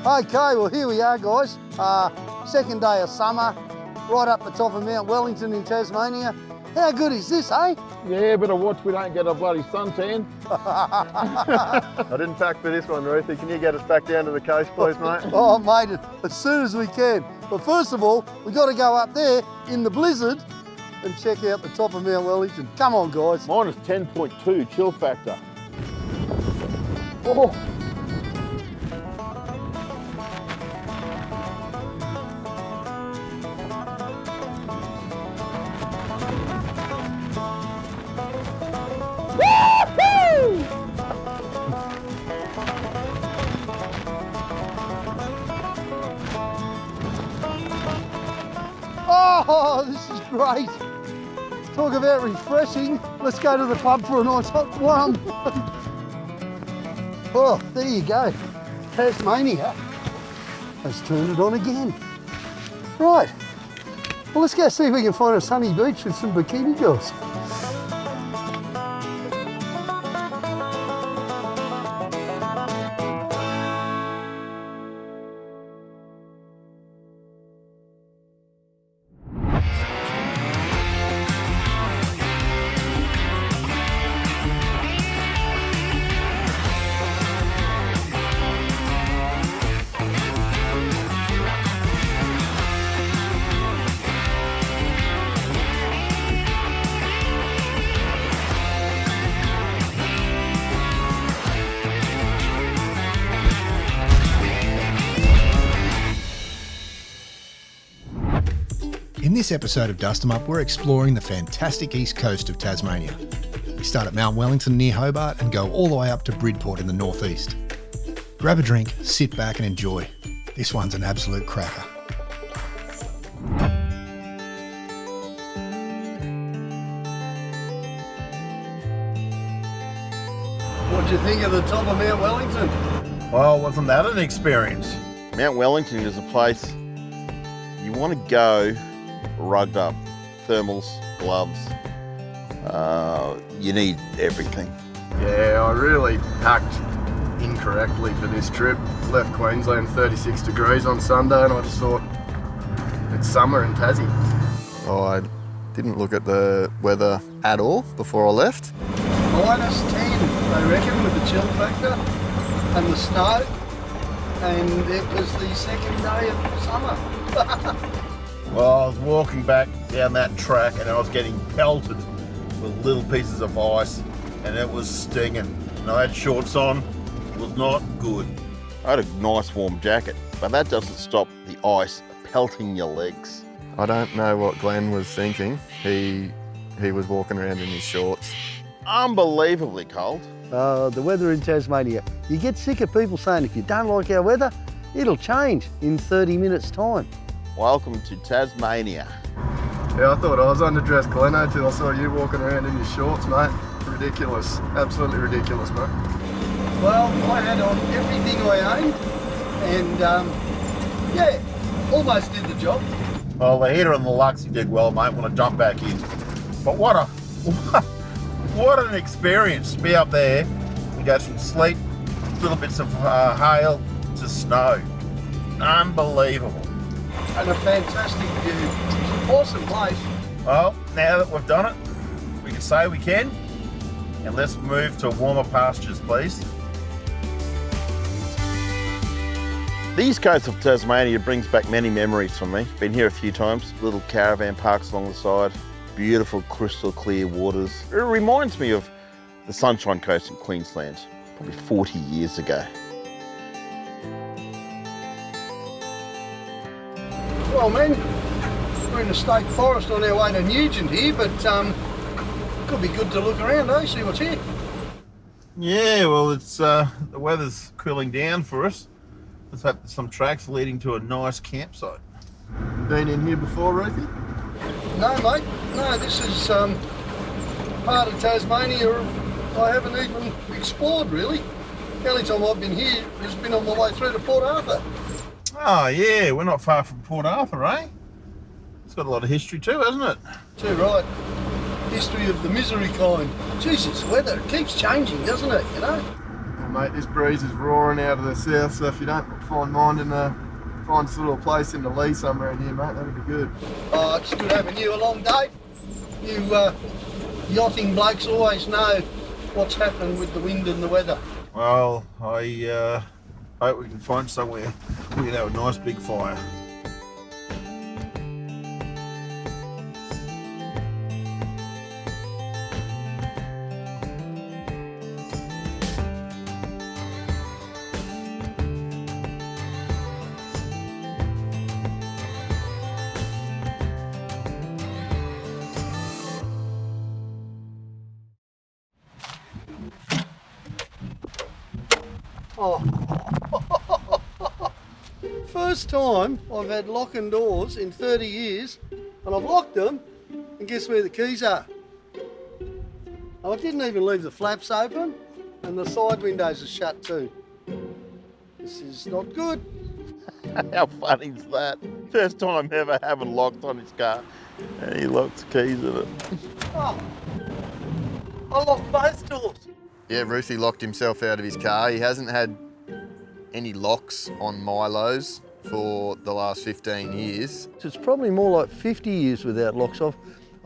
Okay, well here we are guys. Second day of summer, right up the top of Mount Wellington in Tasmania. How good is this, eh? Yeah, better watch we don't get a bloody suntan. I didn't pack for this one, Ruthie. Can you get us back down to the coast, please, mate? Oh mate, as soon as we can. But first of all, we've got to go up there in the blizzard and check out the top of Mount Wellington. Come on guys. Minus 10.2 chill factor. Oh. Oh, this is great. Talk about refreshing. Let's go to the pub for a nice hot one. Oh, there you go. Tasmania has turned it on again. Right, well let's go see if we can find a sunny beach with some bikini girls. In this episode of DustemUp, we're exploring the fantastic east coast of Tasmania. We start at Mount Wellington near Hobart and go all the way up to Bridport in the northeast. Grab a drink, sit back and enjoy. This one's an absolute cracker. What'd you think of the top of Mount Wellington? Well, wasn't that an experience? Mount Wellington is a place you want to go rugged up. Thermals, gloves, you need everything. Yeah, I really packed incorrectly for this trip. Left Queensland 36 degrees on Sunday and I just thought it's summer in Tassie. Oh, I didn't look at the weather at all before I left. Minus 10, I reckon, with the chill factor and the snow. And it was the second day of summer. Well, I was walking back down that track and I was getting pelted with little pieces of ice and it was stinging. And I had shorts on, it was not good. I had a nice warm jacket, but that doesn't stop the ice pelting your legs. I don't know what Glenn was thinking. He was walking around in his shorts. Unbelievably cold. The weather in Tasmania. You get sick of people saying if you don't like our weather, it'll change in 30 minutes time. Welcome to Tasmania. Yeah, I thought I was underdressed Gleno till I saw you walking around in your shorts, mate. Ridiculous. Absolutely ridiculous, mate. Well, I had on everything I owned and yeah, almost did the job. Well, the heater and the Luxy did well, mate, when I jumped back in. But what an experience to be up there and go from sleet, little bits of hail to snow. Unbelievable. And a fantastic view. It's an awesome place. Well, now that we've done it, we can say we can. And let's move to warmer pastures, please. The east coast of Tasmania brings back many memories for me. Been here a few times. Little caravan parks along the side. Beautiful crystal clear waters. It reminds me of the Sunshine Coast in Queensland, probably 40 years ago. Well, man, we're in the state forest on our way to Nugent here, but could be good to look around, eh? See what's here. Yeah, well, it's the weather's cooling down for us. Let's hope there's some tracks leading to a nice campsite. Been in here before, Ruthie? No, mate. No, this is part of Tasmania I haven't even explored, really. The only time I've been here has been on my way through to Port Arthur. Oh, yeah, we're not far from Port Arthur, eh? It's got a lot of history too, hasn't it? Too right. History of the misery kind. Jesus, weather, it keeps changing, doesn't it, you know? mate, this breeze is roaring out of the south, so if you don't find us a little place in the lee somewhere in here, mate, that'd be good. Oh, it's good having you along, Dave. You yachting blokes always know what's happening with the wind and the weather. Well, I hope we can find somewhere we can have a nice big fire. Oh. First time I've had locking doors in 30 years, and I've locked them, and guess where the keys are? I didn't even leave the flaps open, and the side windows are shut too. This is not good. How funny is that? First time ever having locked on his car, and he locked the keys in it. Oh, I locked both doors. Yeah, Roothy locked himself out of his car. He hasn't had any locks on Milos for the last 15 years. It's probably more like 50 years without locks.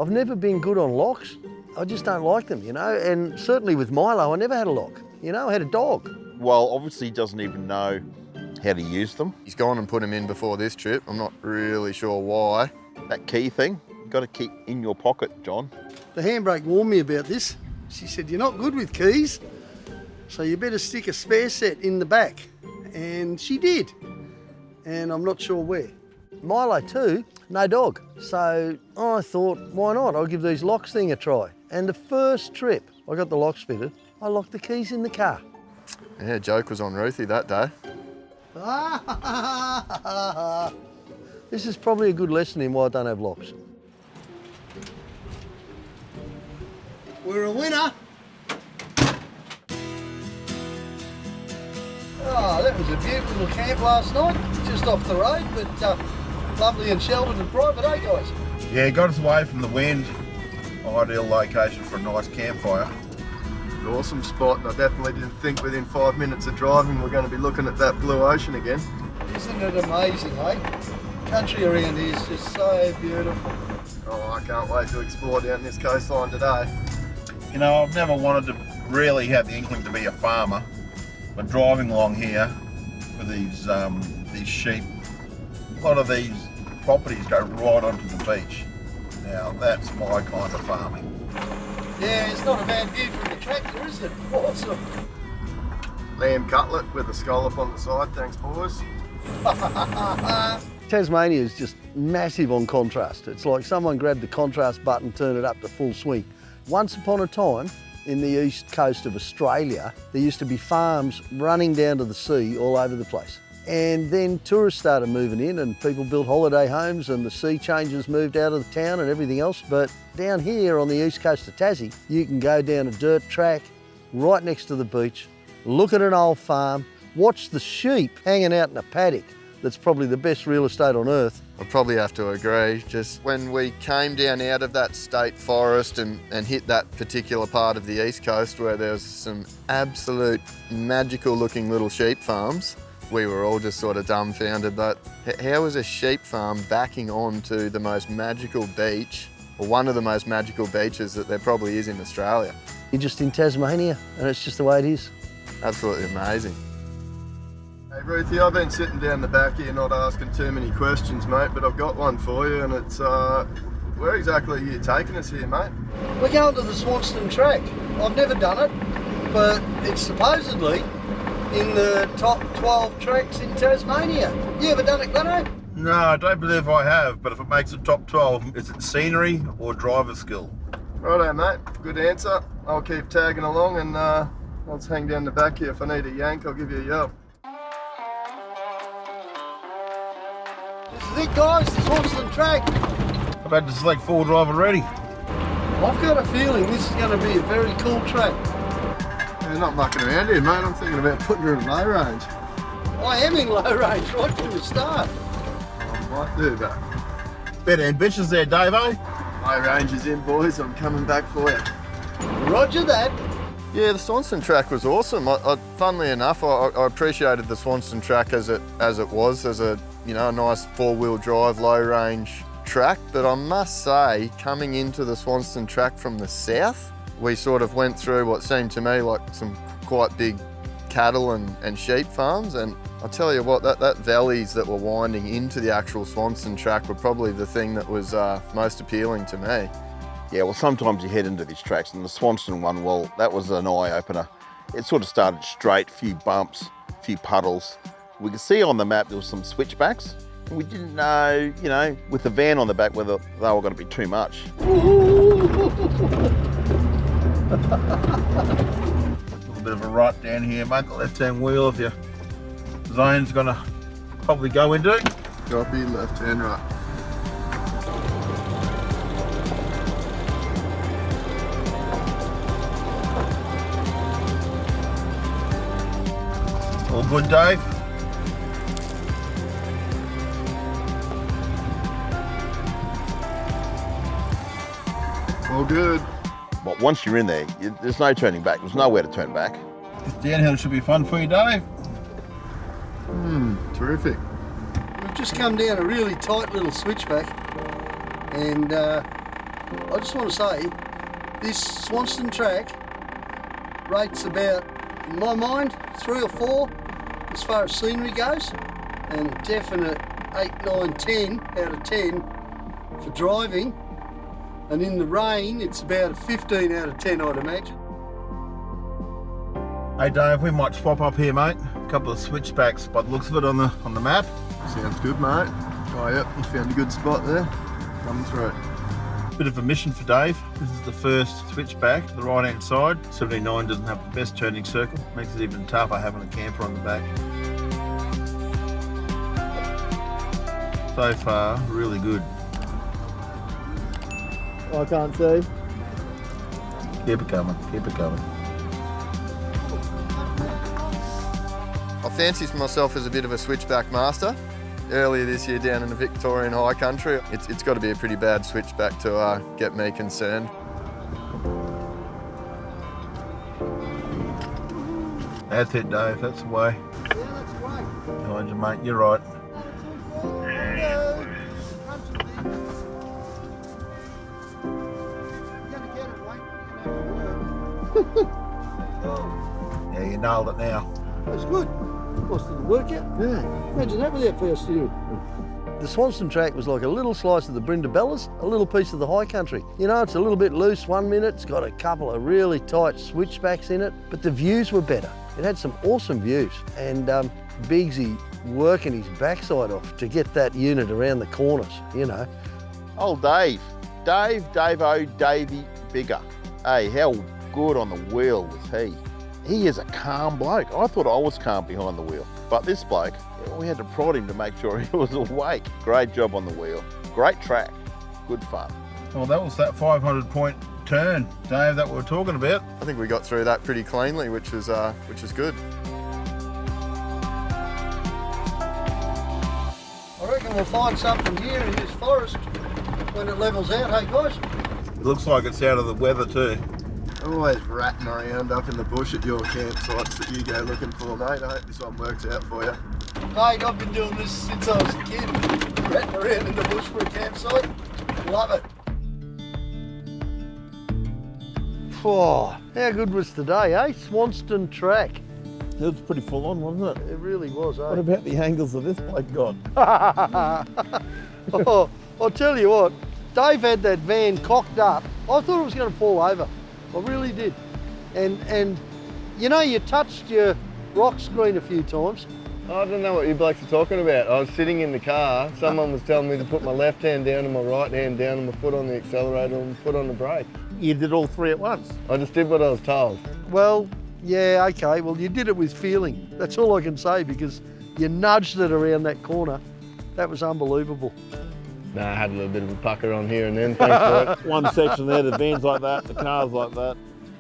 I've never been good on locks. I just don't like them, you know, and certainly with Milo, I never had a lock. You know, I had a dog. Well, obviously he doesn't even know how to use them. He's gone and put him in before this trip. I'm not really sure why. That key thing, you've got to keep in your pocket, John. The handbrake warned me about this. She said, you're not good with keys, so you better stick a spare set in the back. And she did. And I'm not sure where. Milo too, no dog. So I thought, why not? I'll give these locks thing a try. And the first trip I got the locks fitted, I locked the keys in the car. Yeah, joke was on Roothy that day. This is probably a good lesson in why I don't have locks. We're a winner. Oh, that was a beautiful little camp last night, just off the road, but lovely and sheltered and private, eh guys? Yeah, got us away from the wind. Ideal location for a nice campfire. Awesome spot, and I definitely didn't think within 5 minutes of driving we're going to be looking at that blue ocean again. Isn't it amazing, eh? Country around here is just so beautiful. Oh, I can't wait to explore down this coastline today. You know, I've never wanted to really have the inkling to be a farmer, but driving along here with these sheep, a lot of these properties go right onto the beach. Now that's my kind of farming. Yeah, it's not a bad view from the tractor, is it? Awesome. Lamb cutlet with a scallop on the side, thanks boys. Tasmania is just massive on contrast. It's like someone grabbed the contrast button, turned it up to full swing. Once upon a time, in the east coast of Australia, there used to be farms running down to the sea all over the place. And then tourists started moving in and people built holiday homes and the sea changers moved out of the town and everything else. But down here on the east coast of Tassie, you can go down a dirt track right next to the beach, look at an old farm, watch the sheep hanging out in a paddock. That's probably the best real estate on earth. I probably have to agree. Just when we came down out of that state forest and hit that particular part of the east coast where there's some absolute magical looking little sheep farms, we were all just sort of dumbfounded that how is a sheep farm backing onto the most magical beach, or one of the most magical beaches that there probably is in Australia. You're just in Tasmania and it's just the way it is. Absolutely amazing. Hey Ruthie, I've been sitting down the back here not asking too many questions, mate, but I've got one for you, and it's, where exactly are you taking us here, mate? We're going to the Swanson Track. I've never done it, but it's supposedly in the top 12 tracks in Tasmania. You ever done it, Gleno? No, I don't believe I have, but if it makes the top 12, is it scenery or driver skill? Righto, mate. Good answer. I'll keep tagging along, and I'll just hang down the back here. If I need a yank, I'll give you a yell. This is it, guys, the Swanson Track. I've had to select 4 drive already. I've got a feeling this is going to be a very cool track. You're not mucking around here, mate. I'm thinking about putting her in low range. I am in low range right from the start. I might do that. Bit ambitious there, Dave, eh? Low range is in, boys. I'm coming back for you. Roger that. Yeah, the Swanson Track was awesome. Funnily enough, I appreciated the Swanson Track as it was, as a a nice four-wheel drive, low-range track. But I must say, coming into the Swanson Track from the south, we sort of went through what seemed to me like some quite big cattle and sheep farms. And I'll tell you what, that valleys that were winding into the actual Swanson Track were probably the thing that was most appealing to me. Yeah, well, sometimes you head into these tracks, and the Swanson one, well, that was an eye-opener. It sort of started straight, a few bumps, a few puddles. We could see on the map there was some switchbacks. We didn't know, with the van on the back, whether they were going to be too much. A little bit of a right down here, mate. The left-hand wheel of your zone's going to probably go into. Copy, left and right. All good, Dave? All good. But once you're in there, there's no turning back. There's nowhere to turn back. This downhill should be fun for you, Dave. Terrific. We've just come down a really tight little switchback, and I just want to say, this Swanson Track rates about, in my mind, 3 or 4 as far as scenery goes, and a definite 8, 9, 10 out of 10 for driving. And in the rain, it's about a 15 out of 10, I'd imagine. Hey, Dave, we might swap up here, mate. A couple of switchbacks by the looks of it on the map. Sounds good, mate. Oh, yep, you found a good spot there. Coming through. Bit of a mission for Dave. This is the first switchback to the right-hand side. 79 doesn't have the best turning circle. Makes it even tougher having a camper on the back. So far, really good. I can't see. Keep it coming, keep it coming. I fancy myself as a bit of a switchback master. Earlier this year down in the Victorian high country, it's got to be a pretty bad switchback to get me concerned. That's it, Dave, that's the way. Yeah, that's great. Behind you, mate, you're right. Yeah, you nailed it now. That's good. What's the workout? Yeah. Imagine that without first steering. The Swanson Track was like a little slice of the Brindabellas, a little piece of the high country. It's a little bit loose 1 minute, it's got a couple of really tight switchbacks in it, but the views were better. It had some awesome views, and Biggsy working his backside off to get that unit around the corners, Oh, Dave, Dave-O, Davey Bigger. Hey, how good on the wheel was he? He is a calm bloke. I thought I was calm behind the wheel, but this bloke, we had to prod him to make sure he was awake. Great job on the wheel. Great track. Good fun. Well, that was that 500-point turn, Dave, that we were talking about. I think we got through that pretty cleanly, which was good. I reckon we'll find something here in this forest when it levels out, hey guys? It looks like it's out of the weather too. Always ratting around up in the bush at your campsites that you go looking for, mate. I hope this one works out for you. Mate, I've been doing this since I was a kid. Ratting around in the bush for a campsite. Love it. Oh, how good was today, eh? Swanson Track. It was pretty full on, wasn't it? It really was, eh? What about the angles of this bloke got? Oh, I'll tell you what, Dave had that van cocked up. I thought it was going to fall over. I really did. And you touched your rock screen a few times. I don't know what you blokes are talking about. I was sitting in the car, someone was telling me to put my left hand down and my right hand down and my foot on the accelerator and my foot on the brake. You did all three at once. I just did what I was told. Well, yeah, okay. Well, you did it with feeling. That's all I can say, because you nudged it around that corner. That was unbelievable. Nah, I had a little bit of a pucker on here and then, thanks for it. One section there, the van's like that, the car's like that.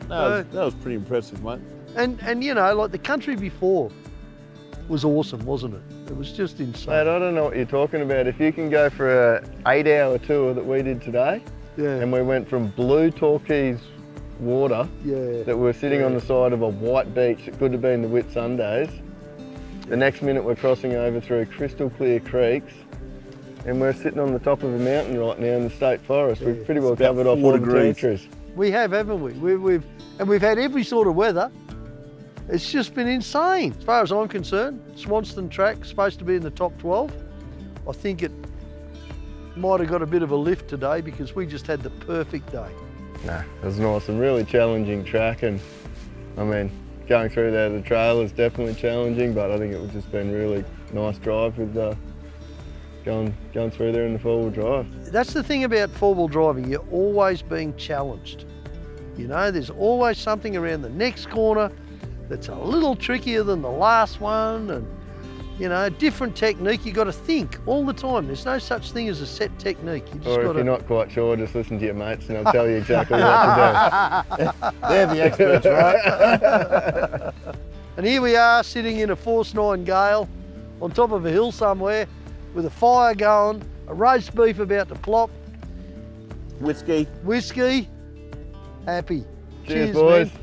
That was pretty impressive, mate. And like the country before was awesome, wasn't it? It was just insane. Mate, I don't know what you're talking about. If you can go for a 8-hour tour that we did today, Yeah. and we went from blue turquoise water Yeah. that we're sitting on the side of a white beach that could have been the Whitsundays. The next minute we're crossing over through crystal clear creeks and we're sitting on the top of a mountain right now in the state forest. We've pretty well covered off all the territories. We have, haven't we? We've had every sort of weather. It's just been insane. As far as I'm concerned, Swanson Track supposed to be in the top 12. I think it might have got a bit of a lift today because we just had the perfect day. Nah, it was nice and really challenging track, and I mean, going through there the trail is definitely challenging, but I think it was just been really nice drive with going through there in the four-wheel drive. That's the thing about four-wheel driving, you're always being challenged. You know, there's always something around the next corner that's a little trickier than the last one, and you know, different technique. You got to think all the time. There's no such thing as a set technique. You just or if gotta... you're not quite sure, just listen to your mates and they'll tell you exactly what to do. They're the experts, right? And here we are sitting in a force 9 gale on top of a hill somewhere with a fire going, a roast beef about to plop, Whiskey. whiskey, happy. Cheers, boys. man.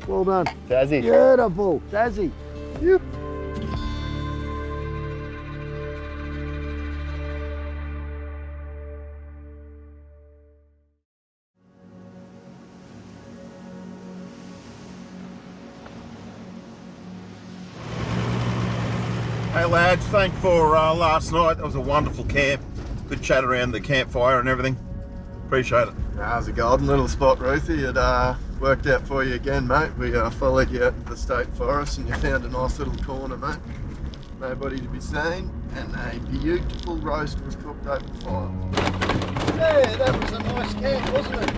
Well done. Tassie. Beautiful. Tassie. Yep. Hey lads, thanks for last night. That was a wonderful camp. Good chat around the campfire and everything. Appreciate it. That was a golden little spot, Roothy. It worked out for you again, mate. We followed you out into the state forest and you found a nice little corner, mate. Nobody to be seen, and a beautiful roast was cooked over the fire. Yeah, that was a nice camp, wasn't it?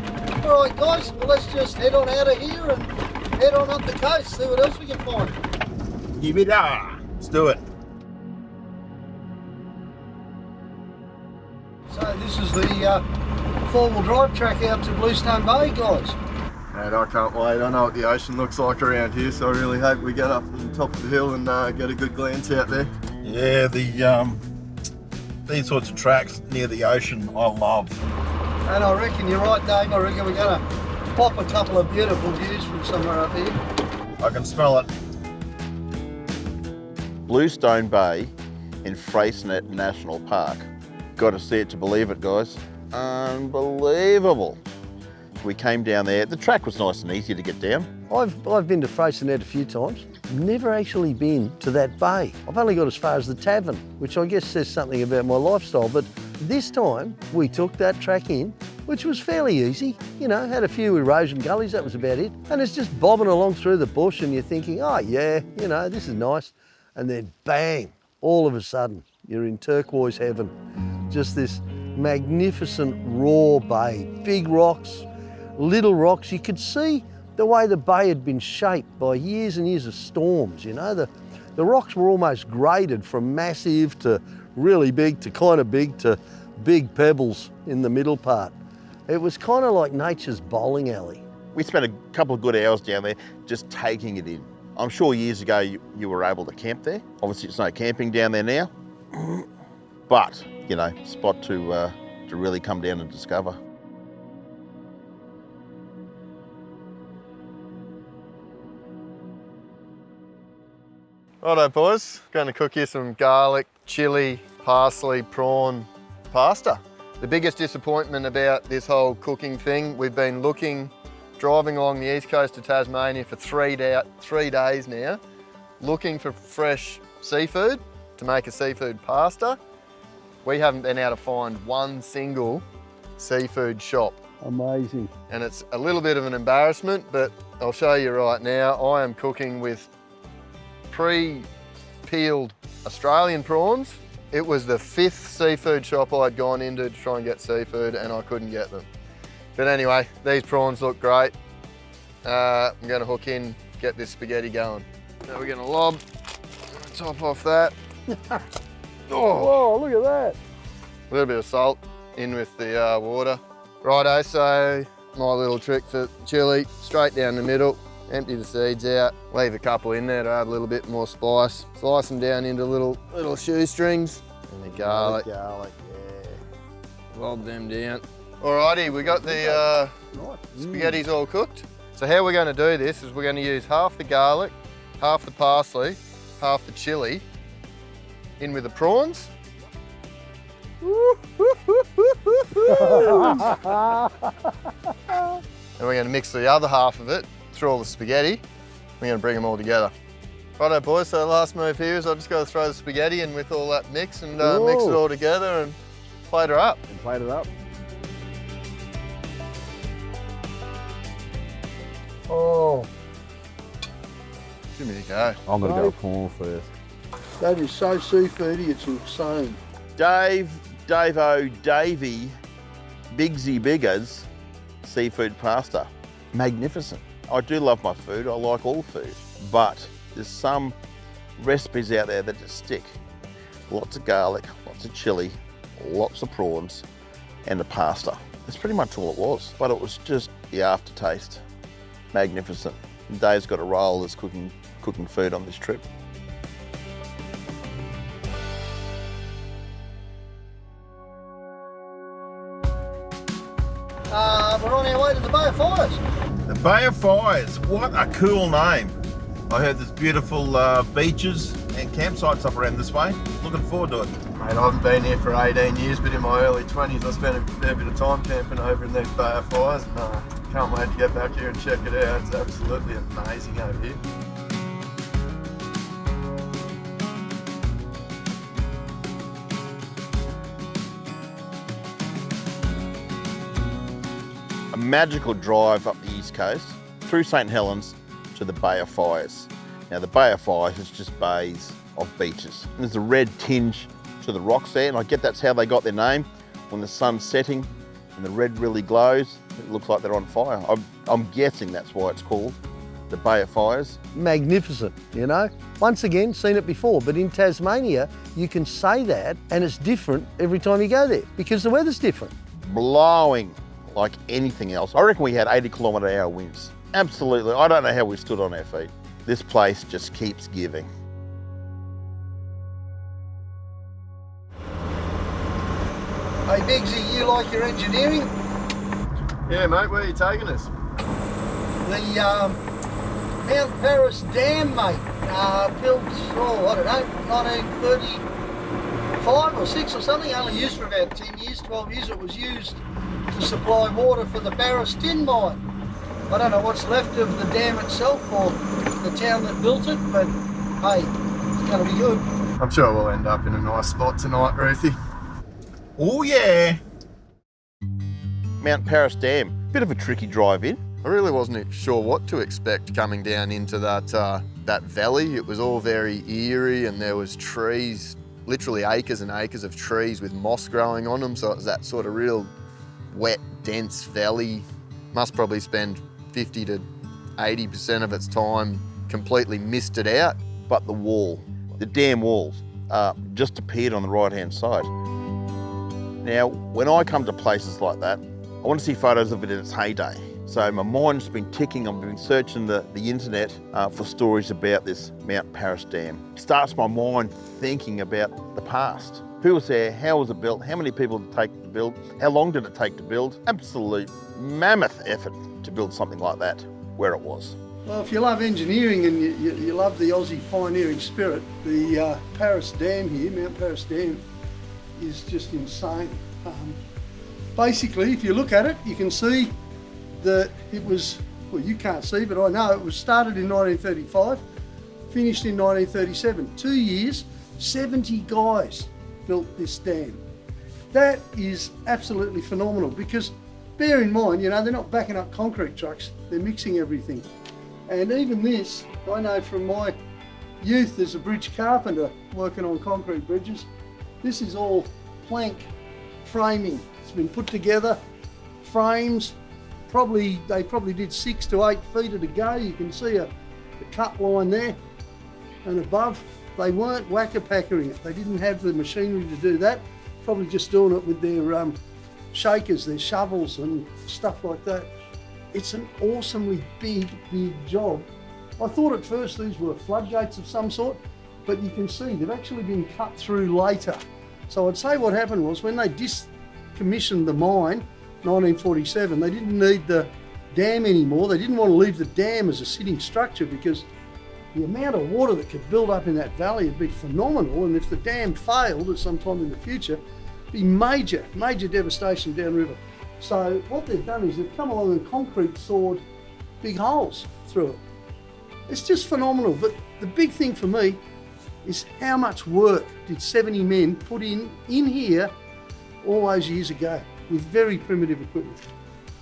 All right, guys, well, let's just head on out of here and head on up the coast, see what else we can find. Give it a. Let's do it. So this is the four-wheel drive track out to Bluestone Bay, guys. Mate, I can't wait. I know what the ocean looks like around here, so I really hope we get up on the top of the hill and get a good glance out there. Yeah, these sorts of tracks near the ocean I love. And I reckon you're right, Dave. I reckon we're going to pop a couple of beautiful views from somewhere up here. I can smell it. Bluestone Bay in Freycinet National Park. Got to see it to believe it, guys. Unbelievable. We came down there. The track was nice and easy to get down. I've been to Freycinet a few times. Never actually been to that bay. I've only got as far as the tavern, which I guess says something about my lifestyle. But this time we took that track in, which was fairly easy. You know, had a few erosion gullies, that was about it. And it's just bobbing along through the bush and you're thinking, oh yeah, you know, this is nice. And then bang, all of a sudden, you're in turquoise heaven. Just this magnificent raw bay, big rocks, little rocks. You could see the way the bay had been shaped by years and years of storms, you know. The rocks were almost graded from massive to really big to kind of big to big pebbles in the middle part. It was kind of like nature's bowling alley. We spent a couple of good hours down there just taking it in. I'm sure years ago you were able to camp there. Obviously it's no camping down there now, but you know, spot to really come down and discover. Righto boys, going to cook you some garlic, chilli, parsley, prawn pasta. The biggest disappointment about this whole cooking thing, we've been driving along the east coast of Tasmania for 3 days now, looking for fresh seafood to make a seafood pasta. We haven't been able to find one single seafood shop. Amazing. And it's a little bit of an embarrassment, but I'll show you right now. I am cooking with pre-peeled Australian prawns. It was the 5th seafood shop I'd gone into to try and get seafood and I couldn't get them. But anyway, these prawns look great. I'm gonna hook in, get this spaghetti going. Now we're gonna lob, top off that. Oh, look at that. A little bit of salt in with the water. Righto, so my little trick for chilli, straight down the middle, empty the seeds out, leave a couple in there to add a little bit more spice. Slice them down into little shoestrings. And the garlic. Garlic, yeah. Lob them down. Alrighty, we got the spaghettis all cooked. So how we're going to do this is we're going to use half the garlic, half the parsley, half the chilli in with the prawns. And we're going to mix the other half of it through all the spaghetti. We're going to bring them all together. Righto boys, so the last move here is I've just got to throw the spaghetti in with all that mix and mix it all together and plate her up. And plate it up. Oh. Give me a go. I'm going to go prawn first. That is so seafoody, it's insane. Davey, Bigsy Biggers seafood pasta. Magnificent. I do love my food, I like all food, but there's some recipes out there that just stick. Lots of garlic, lots of chilli, lots of prawns, and the pasta. That's pretty much all it was, but it was just the aftertaste. Magnificent. Dave's got a role as cooking food on this trip. We're on our way to the Bay of Fires. The Bay of Fires, what a cool name. I heard there's beautiful beaches and campsites up around this way. Looking forward to it. Mate, I haven't been here for 18 years, but in my early 20s I spent a fair bit of time camping over in these Bay of Fires. Can't wait to get back here and check it out. It's absolutely amazing over here. A magical drive up the east coast, through St Helens to the Bay of Fires. Now the Bay of Fires is just bays of beaches. And there's a red tinge to the rocks there, and I get that's how they got their name. When the sun's setting and the red really glows, it looks like they're on fire. I'm guessing that's why it's called the Bay of Fires. Magnificent, you know. Once again, seen it before, but in Tasmania, you can say that and it's different every time you go there because the weather's different. Blowing like anything else. I reckon we had 80-kilometre-hour winds. Absolutely, I don't know how we stood on our feet. This place just keeps giving. Hey Biggsy, you like your engineering? Yeah, mate, where are you taking us? The Mount Paris Dam, mate, built, I don't know, 1935 or 6 or something, only used for about 10 years, 12 years. It was used to supply water for the Barris tin mine. I don't know what's left of the dam itself or the town that built it, but hey, it's going to be good. I'm sure we'll end up in a nice spot tonight, Ruthie. Oh yeah. Mount Paris Dam, bit of a tricky drive in. I really wasn't sure what to expect coming down into that valley. It was all very eerie and there was trees, literally acres and acres of trees with moss growing on them. So it was that sort of real wet, dense valley. Must probably spend 50 to 80% of its time completely misted out. But the wall, the dam walls, just appeared on the right-hand side. Now, when I come to places like that, I want to see photos of it in its heyday. So my mind's been ticking, I've been searching the internet for stories about this Mount Paris Dam. It starts my mind thinking about the past. Who was there, how was it built, how many people did it take to build, how long did it take to build? Absolute mammoth effort to build something like that where it was. Well, if you love engineering and you love the Aussie pioneering spirit, the Paris Dam here, Mount Paris Dam, is just insane. Basically, if you look at it, you can see that it was, well, you can't see, but I know it was started in 1935, finished in 1937. 2 years, 70 guys built this dam. That is absolutely phenomenal because bear in mind, you know, they're not backing up concrete trucks, they're mixing everything. And even this, I know from my youth as a bridge carpenter working on concrete bridges, this is all plank framing. It's been put together, frames, they probably did 6 to 8 feet at a go. You can see the cut line there and above. They weren't whacker-packering it. They didn't have the machinery to do that. Probably just doing it with their shakers, their shovels and stuff like that. It's an awesomely big job. I thought at first these were floodgates of some sort, but you can see they've actually been cut through later. So I'd say what happened was when they decommissioned the mine, 1947, they didn't need the dam anymore. They didn't want to leave the dam as a sitting structure because the amount of water that could build up in that valley would be phenomenal, and if the dam failed at some time in the future, it'd be major devastation downriver. So what they've done is they've come along and concrete sawed big holes through it. It's just phenomenal, but the big thing for me is how much work did 70 men put in here all those years ago with very primitive equipment.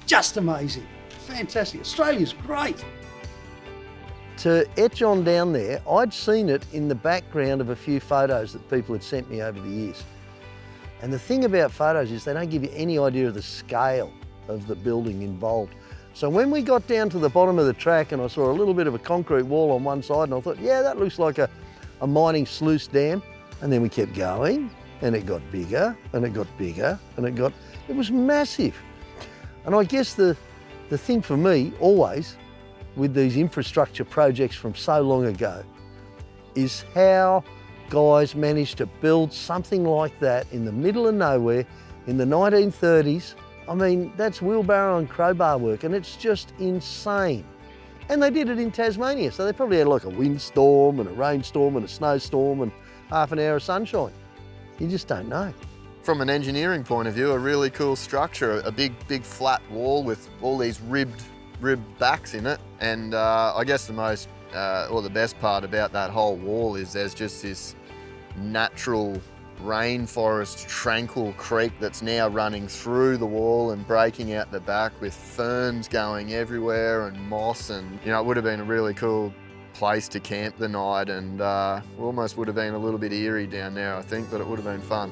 Just amazing, fantastic. Australia's great. To etch on down there, I'd seen it in the background of a few photos that people had sent me over the years. And the thing about photos is they don't give you any idea of the scale of the building involved. So when we got down to the bottom of the track and I saw a little bit of a concrete wall on one side, and I thought, yeah, that looks like a mining sluice dam. And then we kept going and it got bigger and it got bigger and it was massive. And I guess the thing for me always with these infrastructure projects from so long ago is how guys managed to build something like that in the middle of nowhere in the 1930s. I mean, that's wheelbarrow and crowbar work, and it's just insane. And they did it in Tasmania, so they probably had like a windstorm and a rainstorm and a snowstorm and half an hour of sunshine. You just don't know. From an engineering point of view, a really cool structure, a big flat wall with all these ribbed backs in it. And I guess the most, or the best part about that whole wall is there's just this natural rainforest, tranquil creek that's now running through the wall and breaking out the back with ferns going everywhere and moss, and you know, it would have been a really cool place to camp the night, and almost would have been a little bit eerie down there, I think, but it would have been fun.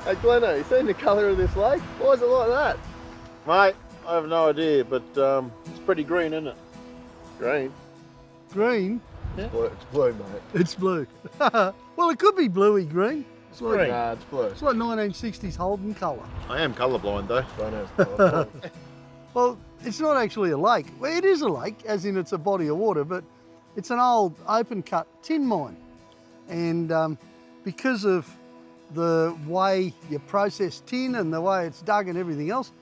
Hey Gleno, you seen the colour of this lake? Why is it like that? Mate, I have no idea, but it's pretty green, isn't it? Green. Green? It's blue, mate. It's blue. Well, it could be bluey green. It's like, Nah, it's blue. it's like 1960s Holden colour. I am colourblind though. Gleno's colour. Well, it's not actually a lake. Well, it is a lake, as in it's a body of water, but it's an old open cut tin mine. And because of the way you process tin and the way it's dug and everything else,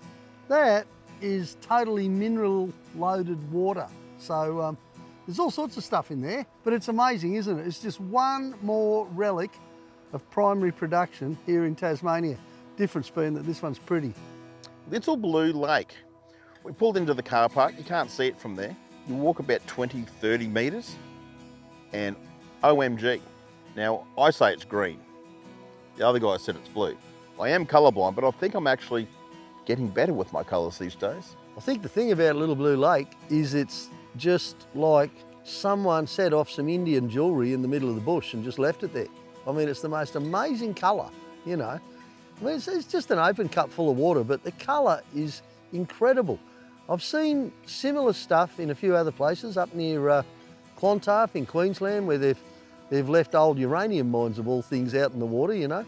that is totally mineral loaded water. So there's all sorts of stuff in there, but it's amazing, isn't it? It's just one more relic of primary production here in Tasmania. Difference being that this one's pretty. Little Blue Lake. We pulled into the car park, you can't see it from there. You walk about 20, 30 metres and OMG. Now, I say it's green. The other guy said it's blue. I am colourblind, but I think I'm actually getting better with my colours these days. I think the thing about Little Blue Lake is it's just like someone set off some Indian jewellery in the middle of the bush and just left it there. I mean, it's the most amazing colour, you know. I mean, it's just an open cup full of water, but the colour is incredible. I've seen similar stuff in a few other places, up near Clontarf in Queensland, where they've left old uranium mines of all things out in the water, you know.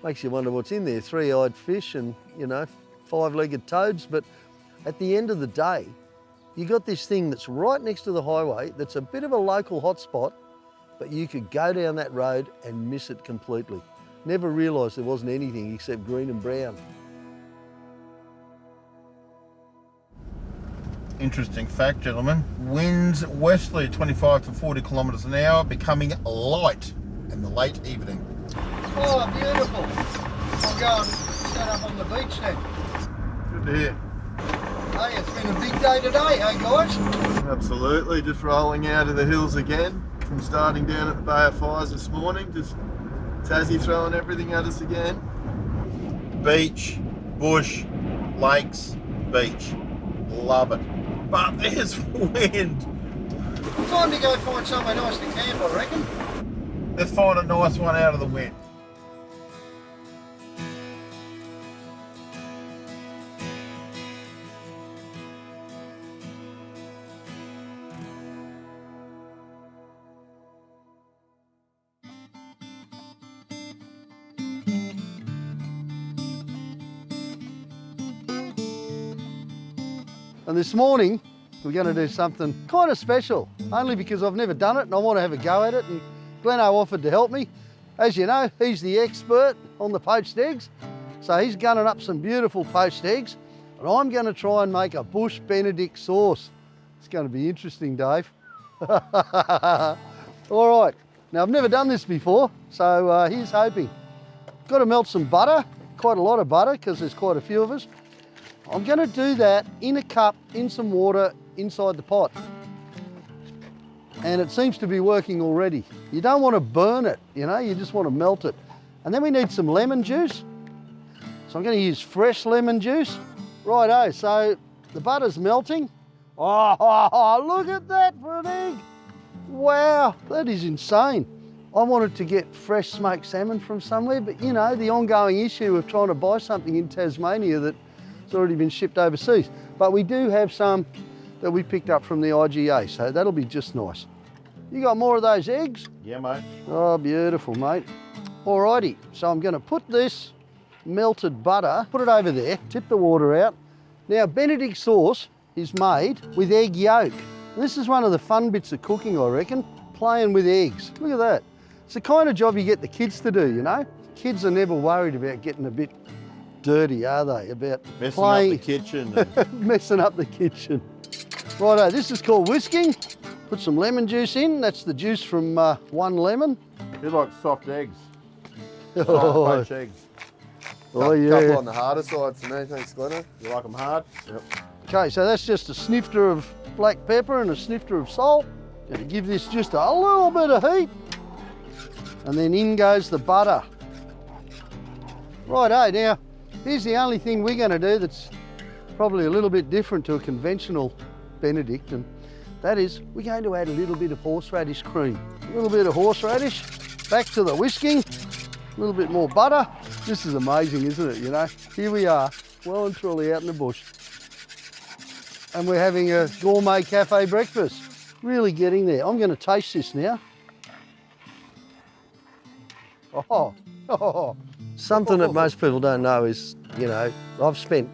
Makes you wonder what's in there, three-eyed fish and, you know, five-legged toads. But at the end of the day, you got this thing that's right next to the highway that's a bit of a local hotspot, but you could go down that road and miss it completely. Never realised there wasn't anything except green and brown. Interesting fact, gentlemen. Winds westerly 25 to 40 kilometres an hour, becoming light in the late evening. Oh, beautiful. I'll go and set up on the beach then. Good to hear. Hey, it's been a big day today, hey guys? Absolutely, just rolling out of the hills again from starting down at the Bay of Fires this morning. Just Tassie throwing everything at us again. Beach, bush, lakes, beach. Love it. But there's wind. Time to go find somewhere nice to camp, I reckon. Let's find a nice one out of the wind. And this morning, we're going to do something kind of special, only because I've never done it and I want to have a go at it. And Gleno offered to help me. As you know, he's the expert on the poached eggs. So he's gunning up some beautiful poached eggs. And I'm going to try and make a bush Benedict sauce. It's going to be interesting, Dave. All right. Now, I've never done this before, so here's hoping. Got to melt some butter, quite a lot of butter, because there's quite a few of us. I'm going to do that in a cup, in some water, inside the pot. And it seems to be working already. You don't want to burn it, you know, you just want to melt it. And then we need some lemon juice. So I'm going to use fresh lemon juice. Righto, so the butter's melting. Oh, look at that for an egg. Wow, that is insane. I wanted to get fresh smoked salmon from somewhere, but you know, the ongoing issue of trying to buy something in Tasmania that's already been shipped overseas. But we do have some that we picked up from the IGA, so that'll be just nice. You got more of those eggs? Yeah, mate. Oh, beautiful, mate. Alrighty, so I'm gonna put this melted butter, put it over there, tip the water out. Now, Benedict sauce is made with egg yolk. This is one of the fun bits of cooking, I reckon, playing with eggs. Look at that. It's the kind of job you get the kids to do, you know? Kids are never worried about getting a bit dirty, are they? About Messing playing, up the kitchen. And... messing up the kitchen. Righto, this is called whisking. Put some lemon juice in. That's the juice from one lemon. You like soft eggs. Oh, Poached eggs. oh yeah. Couple on the harder side for me, thanks, Gleno. You like them hard? Yep. Okay, so that's just a snifter of black pepper and a snifter of salt. Gonna give this just a little bit of heat. And then in goes the butter. Righto, now, here's the only thing we're gonna do that's probably a little bit different to a conventional Benedict, and that is we're going to add a little bit of horseradish cream. A little bit of horseradish, back to the whisking, a little bit more butter. This is amazing, isn't it, you know? Here we are, well and truly out in the bush. And we're having a gourmet cafe breakfast. Really getting there. I'm gonna taste this now. Oh. Something that most people don't know is, you know, I've spent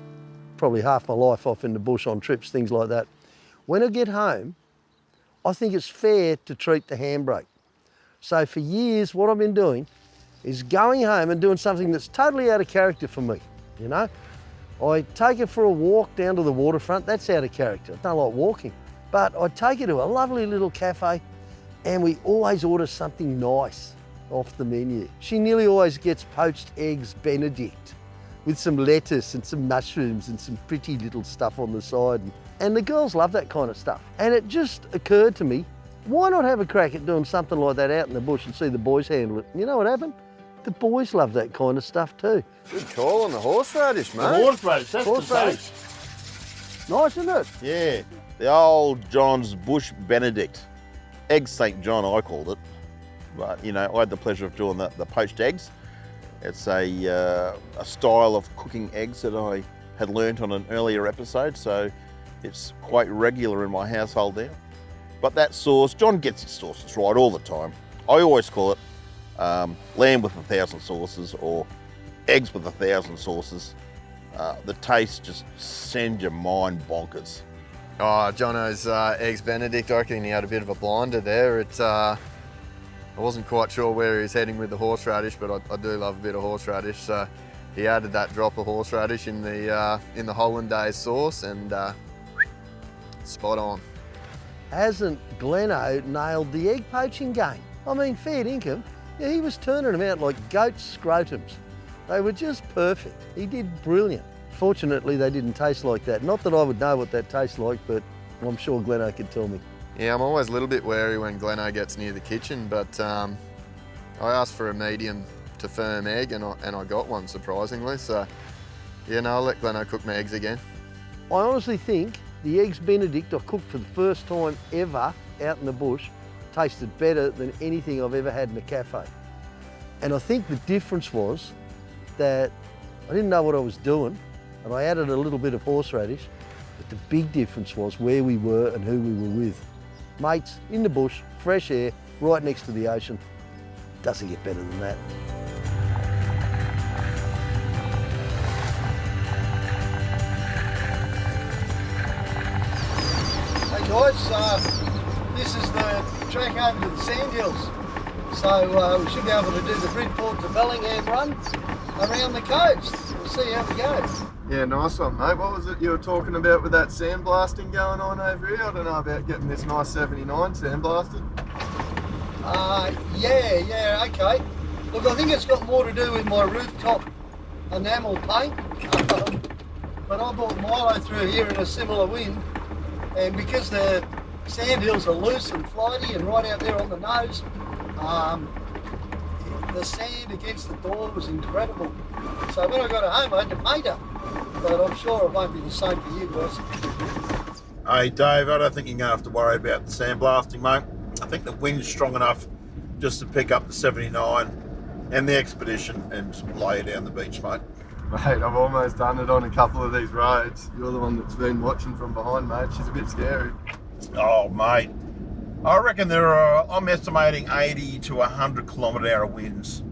probably half my life off in the bush on trips, things like that. When I get home, I think it's fair to treat the handbrake. So for years, what I've been doing is going home and doing something that's totally out of character for me, you know? I take it for a walk down to the waterfront. That's out of character. I don't like walking. But I take her to a lovely little cafe and we always order something nice off the menu. She nearly always gets poached eggs Benedict with some lettuce and some mushrooms and some pretty little stuff on the side. And the girls love that kind of stuff. And it just occurred to me, why not have a crack at doing something like that out in the bush and see the boys handle it? And you know what happened? The boys love that kind of stuff too. Good call on the horseradish, mate. The horseradish, that's Horseradish. the Nice, isn't it? Yeah, the old John's Bush Benedict. Egg St. John, I called it. But, you know, I had the pleasure of doing the poached eggs. It's a style of cooking eggs that I had learnt on an earlier episode, so it's quite regular in my household now. But that sauce, John gets his sauces right all the time. I always call it lamb with 1,000 sauces or eggs with 1,000 sauces. The taste just sends your mind bonkers. Oh, Jono's eggs Benedict, I reckon he had a bit of a blinder there. I wasn't quite sure where he was heading with the horseradish, but I do love a bit of horseradish. So he added that drop of horseradish in the hollandaise sauce and spot on. Hasn't Gleno nailed the egg poaching game? I mean, fair dinkum, yeah, he was turning them out like goat scrotums. They were just perfect. He did brilliant. Fortunately, they didn't taste like that. Not that I would know what that tastes like, but I'm sure Gleno could tell me. Yeah, I'm always a little bit wary when Gleno gets near the kitchen, but I asked for a medium to firm egg and I got one, surprisingly. So, yeah, no, I'll let Gleno cook my eggs again. I honestly think the eggs Benedict I cooked for the first time ever out in the bush tasted better than anything I've ever had in a cafe. And I think the difference was that I didn't know what I was doing and I added a little bit of horseradish, but the big difference was where we were and who we were with. Mates, in the bush, fresh air, right next to the ocean. Doesn't get better than that. guys, this is the track over to the Sandhills. So we should be able to do the Bridport to Bellingham run around the coast. We'll see how we go. Yeah, nice one, mate. What was it you were talking about with that sandblasting going on over here? I don't know about getting this nice 79 sandblasted. Yeah, okay. Look, I think it's got more to do with my rooftop enamel paint. But I brought Milo through here in a similar wind, and because the sandhills are loose and flighty and right out there on the nose, the sand against the door was incredible. So when I got it home, I had to paint it. But I'm sure it won't be the same for you guys. Hey Dave, I don't think you're going to have to worry about the sandblasting, mate. I think the wind's strong enough just to pick up the 79 and the Expedition and just blow you down the beach, mate. Mate, I've almost done it on a couple of these roads. You're the one that's been watching from behind, mate. She's a bit scary. Oh, mate. I reckon I'm estimating 80 to 100 kilometre-hour winds,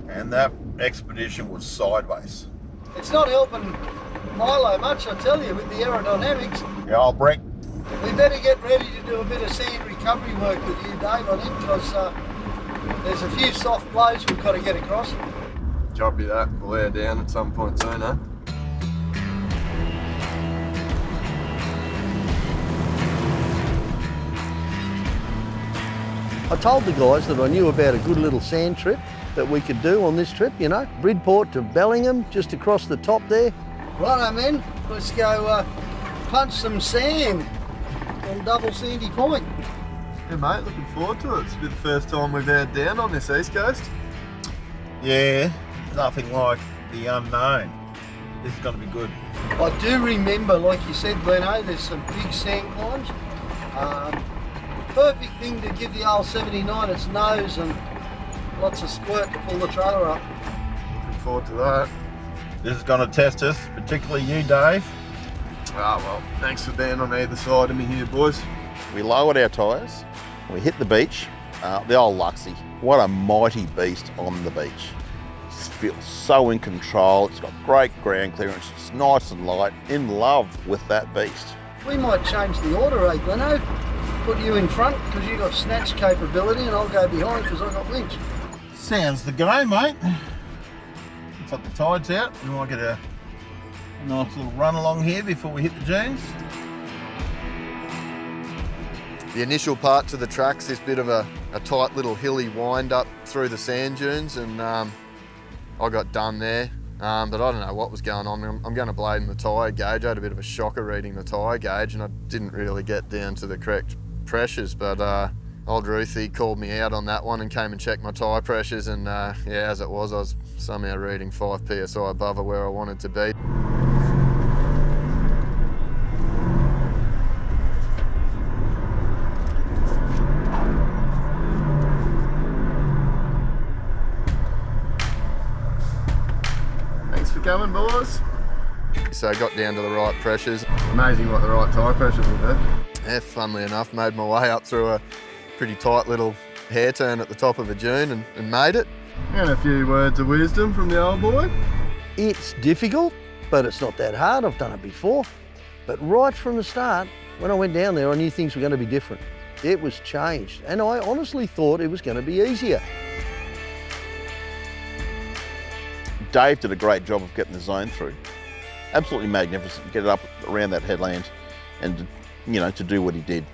and that Expedition was sideways. It's not helping Milo much, I tell you, with the aerodynamics. Yeah, I'll break. We better get ready to do a bit of sand recovery work with you, Dave, I think, because there's a few soft blows we've got to get across. Copy that. We'll air down at some point soon, eh? I told the guys that I knew about a good little sand trip that we could do on this trip, you know. Bridport to Bellingham, just across the top there. Righto, men, let's go punch some sand on Double Sandy Point. Yeah, mate, looking forward to it. It's been the first time we've aired down on this east coast. Yeah, nothing like the unknown. This is going to be good. I do remember, like you said, Gleno, there's some big sand climbs. Perfect thing to give the old 79 its nose and lots of squirt to pull the trailer up. Looking forward to that. This is going to test us, particularly you, Dave. Ah, well, thanks for being on either side of me here, boys. We lowered our tyres, we hit the beach, the old Luxie. What a mighty beast on the beach. It feels so in control, it's got great ground clearance, it's nice and light, in love with that beast. We might change the order, eh, Gleno? Put you in front because you got snatch capability and I'll go behind because I've got winch. Sounds the game, mate. Looks like the tide's out. We might get a nice little run along here before we hit the dunes. The initial part to the track's this bit of a tight little hilly wind up through the sand dunes, and I got done there, but I don't know what was going on. I'm going to blame the tyre gauge. I had a bit of a shocker reading the tyre gauge and I didn't really get down to the correct pressures, but old Roothy called me out on that one and came and checked my tyre pressures, and yeah, as it was, I was somehow reading 5 psi above where I wanted to be. Thanks for coming, boys. So I got down to the right pressures. Amazing what the right tyre pressures will do. Yeah, funnily enough, made my way up through a pretty tight little hair turn at the top of a dune and made it. And a few words of wisdom from the old boy. It's difficult, but it's not that hard. I've done it before. But right from the start, when I went down there, I knew things were going to be different. It was changed, and I honestly thought it was going to be easier. Dave did a great job of getting the zone through. Absolutely magnificent. Get it up around that headland and, you know, to do what he did.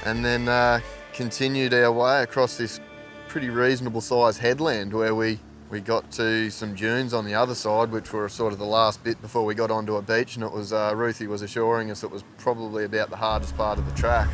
And then continued our way across this pretty reasonable sized headland where we got to some dunes on the other side, which were sort of the last bit before we got onto a beach, and it was Roothy was assuring us it was probably about the hardest part of the track.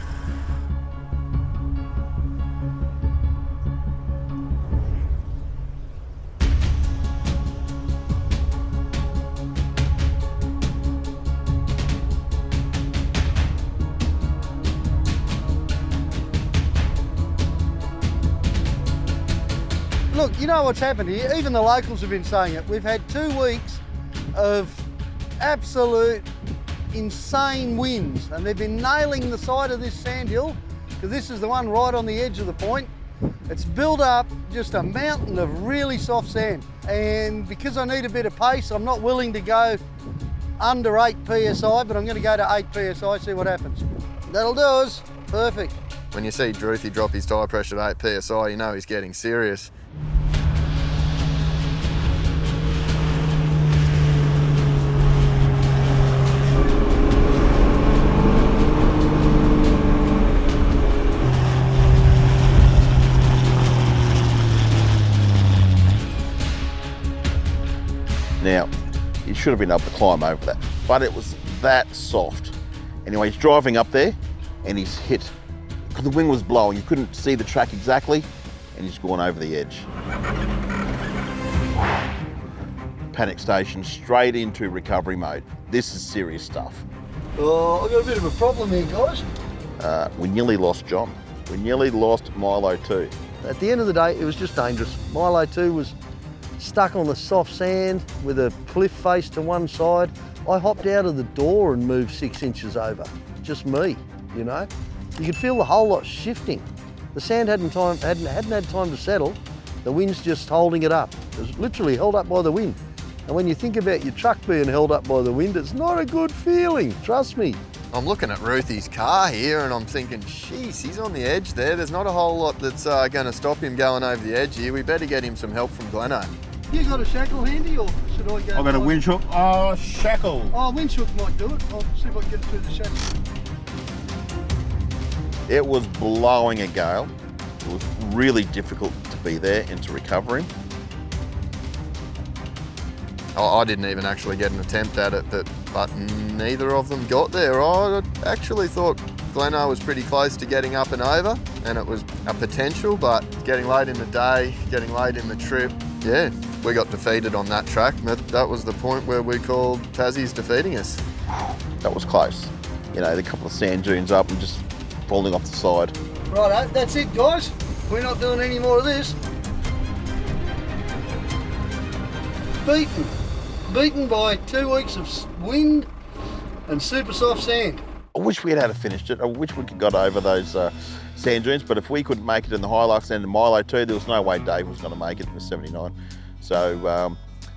Look, you know what's happened here? Even the locals have been saying it. We've had 2 weeks of absolute insane winds, and they've been nailing the side of this sandhill, because this is the one right on the edge of the point. It's built up just a mountain of really soft sand, and because I need a bit of pace, I'm not willing to go under 8 psi, but I'm going to go to 8 psi, see what happens. That'll do us. Perfect. When you see Roothy drop his tyre pressure at 8 psi, you know he's getting serious. Now, he should have been able to climb over that, but it was that soft. Anyway, he's driving up there and he's hit, because the wind was blowing, you couldn't see the track exactly, and he's gone over the edge. Panic station, straight into recovery mode. This is serious stuff. Oh, I've got a bit of a problem here, guys. We nearly lost John. We nearly lost Milo too. At the end of the day, it was just dangerous. Milo 2 was stuck on the soft sand with a cliff face to one side. I hopped out of the door and moved 6 inches over. Just me, you know. You could feel the whole lot shifting. The sand hadn't had time to settle. The wind's just holding it up. It was literally held up by the wind. And when you think about your truck being held up by the wind, it's not a good feeling, trust me. I'm looking at Roothy's car here and I'm thinking, geez, he's on the edge there. There's not a whole lot that's going to stop him going over the edge here. We better get him some help from Gleno. You got a shackle handy, or should I go? I've got a winch hook. Oh, shackle. Oh, winch hook might do it. I'll see if I can get it through the shackle. It was blowing a gale. It was really difficult to be there and to recover him. I didn't even actually get an attempt at it, but neither of them got there. I actually thought Gleno was pretty close to getting up and over, and it was a potential, but getting late in the day, getting late in the trip, yeah, we got defeated on that track. That was the point where we called Tassie's defeating us. That was close. You know, the couple of sand dunes up and just falling off the side. Righto, that's it, guys. We're not doing any more of this. Beaten by 2 weeks of wind and super soft sand. I wish we had finished it. I wish we could got over those sand dunes, but if we couldn't make it in the Hilux and the Milo too, there was no way Dave was going to make it in the 79. So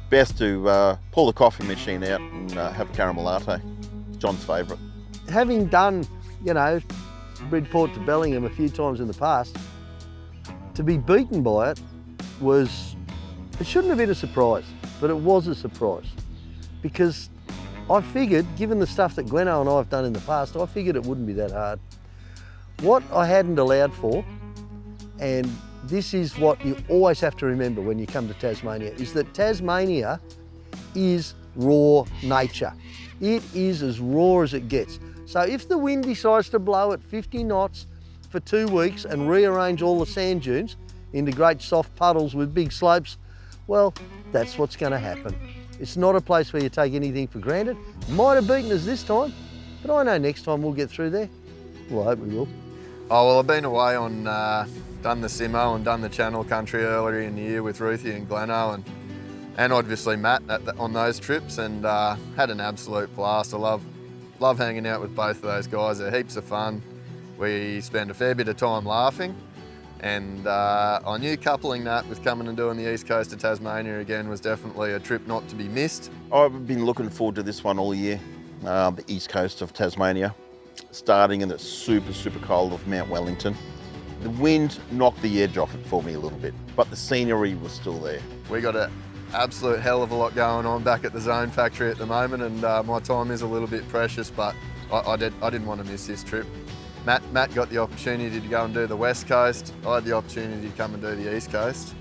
best to pull the coffee machine out and have a caramel latte. John's favourite. Having done, you know, Bridport to Bellingham a few times in the past, to be beaten by it shouldn't have been a surprise, but it was a surprise. Because I figured, given the stuff that Gleno and I have done in the past, I figured it wouldn't be that hard. What I hadn't allowed for, and this is what you always have to remember when you come to Tasmania, is that Tasmania is raw nature. It is as raw as it gets. So if the wind decides to blow at 50 knots for 2 weeks and rearrange all the sand dunes into great soft puddles with big slopes, well, that's what's going to happen. It's not a place where you take anything for granted. Might have beaten us this time, but I know next time we'll get through there. Well, I hope we will. Oh, well, I've been away on, done the Simo and done the Channel Country earlier in the year with Roothy and Gleno and obviously Matt on those trips, and had an absolute blast. I love hanging out with both of those guys. They're heaps of fun. We spend a fair bit of time laughing. And I knew coupling that with coming and doing the east coast of Tasmania again was definitely a trip not to be missed. I've been looking forward to this one all year, the east coast of Tasmania, starting in the super, super cold of Mount Wellington. The wind knocked the edge off it for me a little bit, but the scenery was still there. We got an absolute hell of a lot going on back at the Zone Factory at the moment, and my time is a little bit precious, but I didn't want to miss this trip. Matt got the opportunity to go and do the west coast. I had the opportunity to come and do the east coast,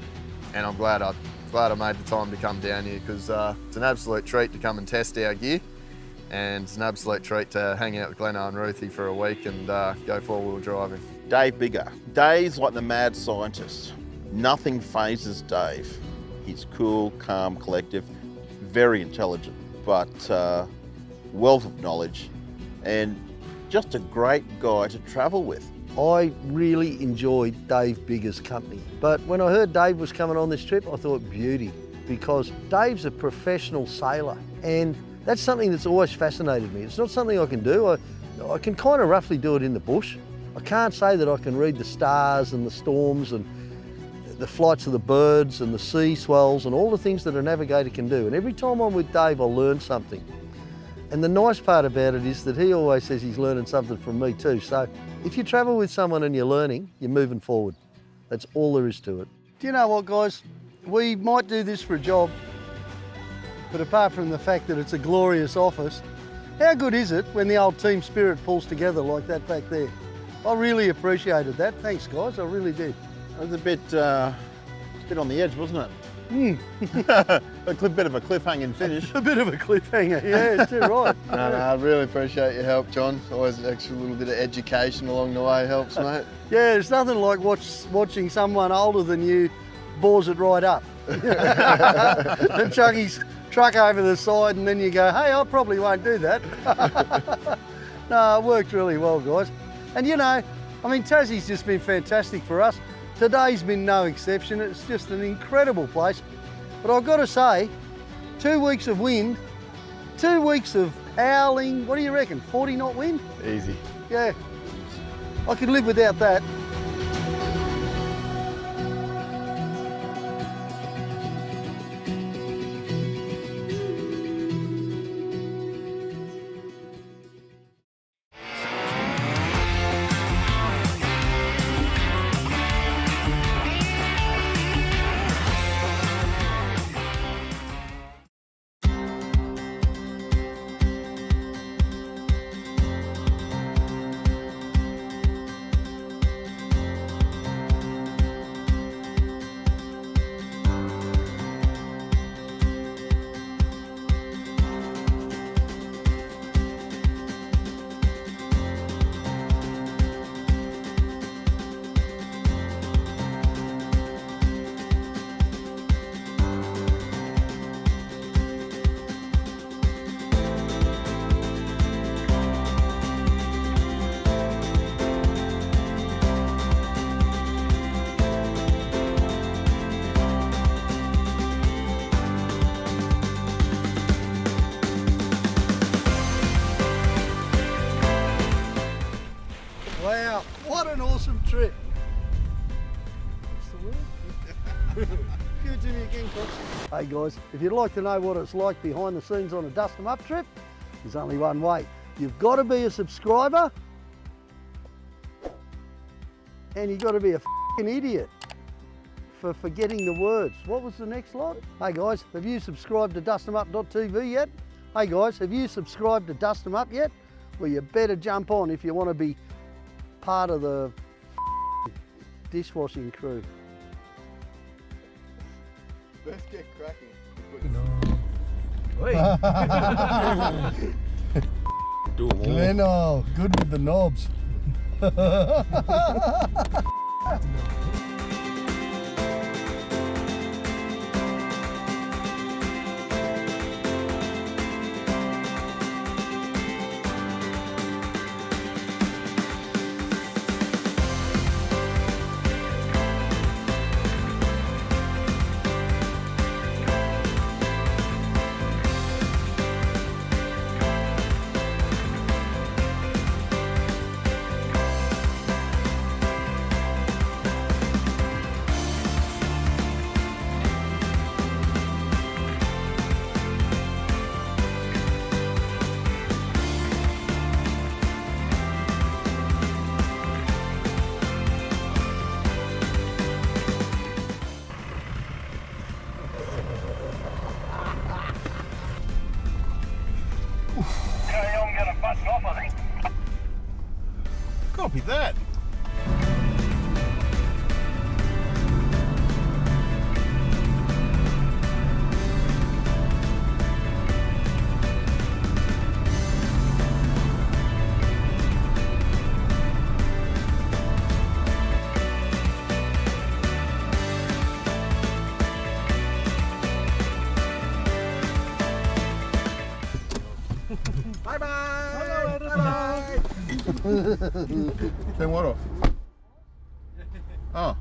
and I'm glad I made the time to come down here, because it's an absolute treat to come and test our gear, and it's an absolute treat to hang out with Gleno and Roothy for a week and go four-wheel driving. Dave Bigger. Dave's like the mad scientist. Nothing phases Dave. He's cool, calm, collective, very intelligent, but wealth of knowledge, and just a great guy to travel with. I really enjoyed Dave Bigger's company. But when I heard Dave was coming on this trip, I thought beauty, because Dave's a professional sailor, and that's something that's always fascinated me. It's not something I can do. I can kind of roughly do it in the bush. I can't say that I can read the stars and the storms and the flights of the birds and the sea swells and all the things that a navigator can do. And every time I'm with Dave, I learn something. And the nice part about it is that he always says he's learning something from me too. So if you travel with someone and you're learning, you're moving forward. That's all there is to it. Do you know what, guys? We might do this for a job, but apart from the fact that it's a glorious office, how good is it when the old team spirit pulls together like that back there? I really appreciated that. Thanks, guys. I really did. It was a bit on the edge, wasn't it? A bit of a cliffhanging finish. A bit of a cliffhanger, yeah, too right. No, I really appreciate your help, John. Always an extra little bit of education along the way helps, mate. Yeah, it's nothing like watching someone older than you bores it right up. And chuck his truck over the side and then you go, hey, I probably won't do that. No, it worked really well, guys. And you know, I mean, Tassie's just been fantastic for us. Today's been no exception. It's just an incredible place. But I've got to say, 2 weeks of wind, 2 weeks of howling, what do you reckon, 40 knot wind? Easy. Yeah, I could live without that. Wow, what an awesome trip. What's the word? Give it to me again, Cox. Hey guys, if you'd like to know what it's like behind the scenes on a DustemUp trip, there's only one way. You've got to be a subscriber and you've got to be a f***ing idiot for forgetting the words. What was the next lot? Hey guys, have you subscribed to DustemUp.tv yet? Hey guys, have you subscribed to DustemUp yet? Well, you better jump on if you want to be part of the dishwashing crew. Let's get cracking. Gleno, good with the knobs. Copy that. Turn what off? Oh.